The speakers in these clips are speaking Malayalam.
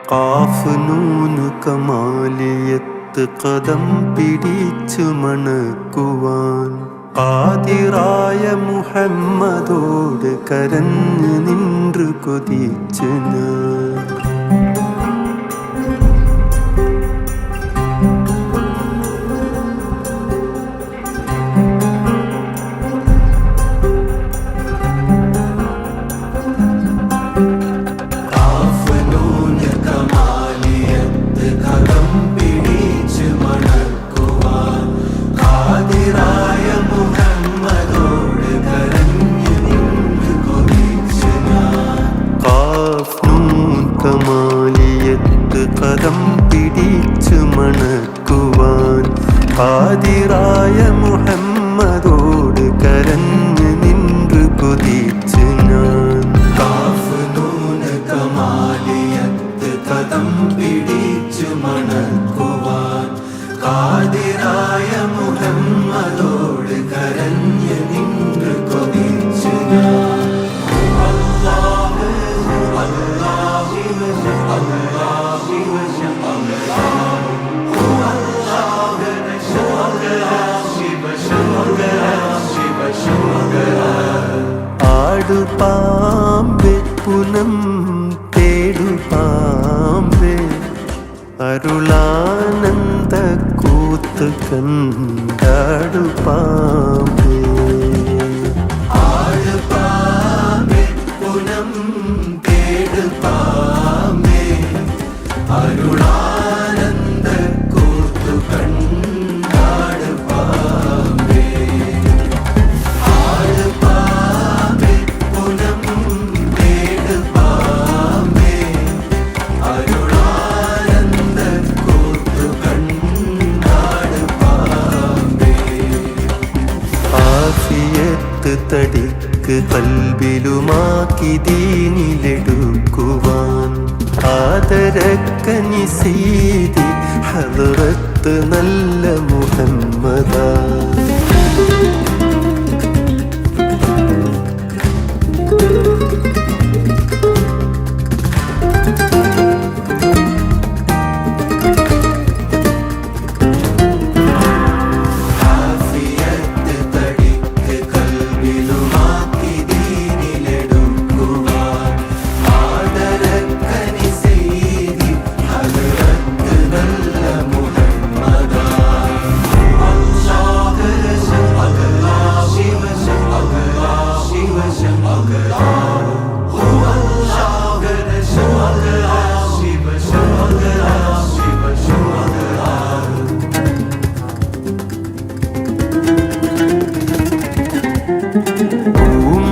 ഖാഫ് നൂന് കമാലിയത്ത് കദം പിടിച്ചു മണക്കുവാൻ ഖാദിറായ മുഹമ്മദോട് കരഞ്ഞു നിன்று കൊതിച്ചു ഞാൻ. കദം പിടിച്ചു മണക്കുവാൻ ഖാദിറായ മുഹമ്മദോട് കരഞ്ഞു നിன்று കൊതിച്ചു ഞാൻ. ഖാഫ് നൂന് കമാലിയത്ത് കദം പിടിച്ചു മണക്കുവാൻ ഖാദിറായ മുഹമ്മദോട് കരഞ്ഞു നിன்று കൊതിച്ചു ഞാൻ. ആടു പാമ്പേ പുനം തേടു പാമ്പേ അരുളാനന്ദ കൂത്ത് കണ്ടാടു പാമ്പേ. ആടു പാമ്പേ പുനം തേടു പാമ്പേ അരുളാനന്ദ കൂത്ത് കണ്ടാടു പാമ്പേ. ആടു പാമ്പേ പുനം തേടു പാമ്പേ അരുളാനന്ദ കൂത്ത് കണ്ടാടു പാമ്പേ. ആഫിയത്ത് തടിക്ക് കൽബിലുമാക്കി ദീനിലെടുക്കുവാൻ ആദരക്കനി സീതി ഹദ്റത്ത് നല്ല മുഹമ്മദാ.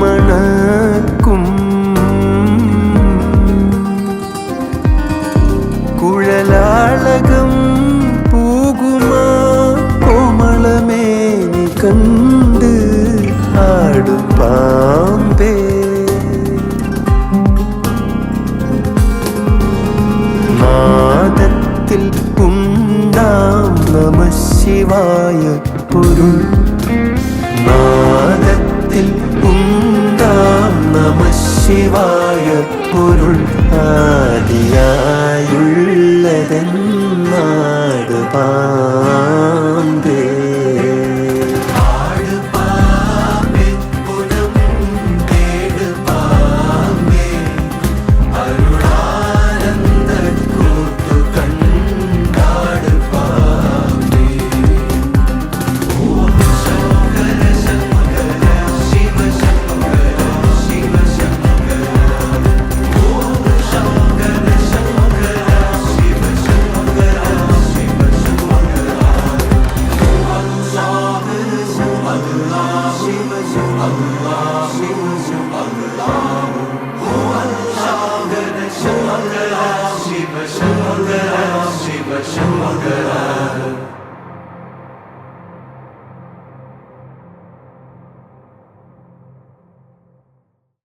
പൂമണക്കും കുഴലാളകം പൂകുമാ കോമളമേനി കണ്ട് ആടു പാമ്പേ. നാദത്തിൽ ഉണ്ടാം നമഃശിവായ പൊരുൾ. നാദത്തിൽ ഉണ്ടാം നമഃശിവായ പൊരുൾ ആദിയായുള്ളതെന്നാട് പാമ്പേ. ആടു പാമ്പേ പുനം തേടു പാമ്പേ അരുളാനന്ദ കൂത്തു കണ്ടാടു പാമ്പേ. ഓം ശങ്കര ശങ്കര ശിവ ശങ്കര ശിവ ശങ്കര. ഓം ശങ്കര ശങ്കര ശിവ ശങ്കര ശിവ ശങ്കര. അല്ലാഹ് അല്ലാഹ് ശിവ അല്ലാഹ് ശിവ അല്ലാഹ്. ഓം ശങ്കര ശങ്കര ശിവ ശങ്കര ശിവ ശങ്കര.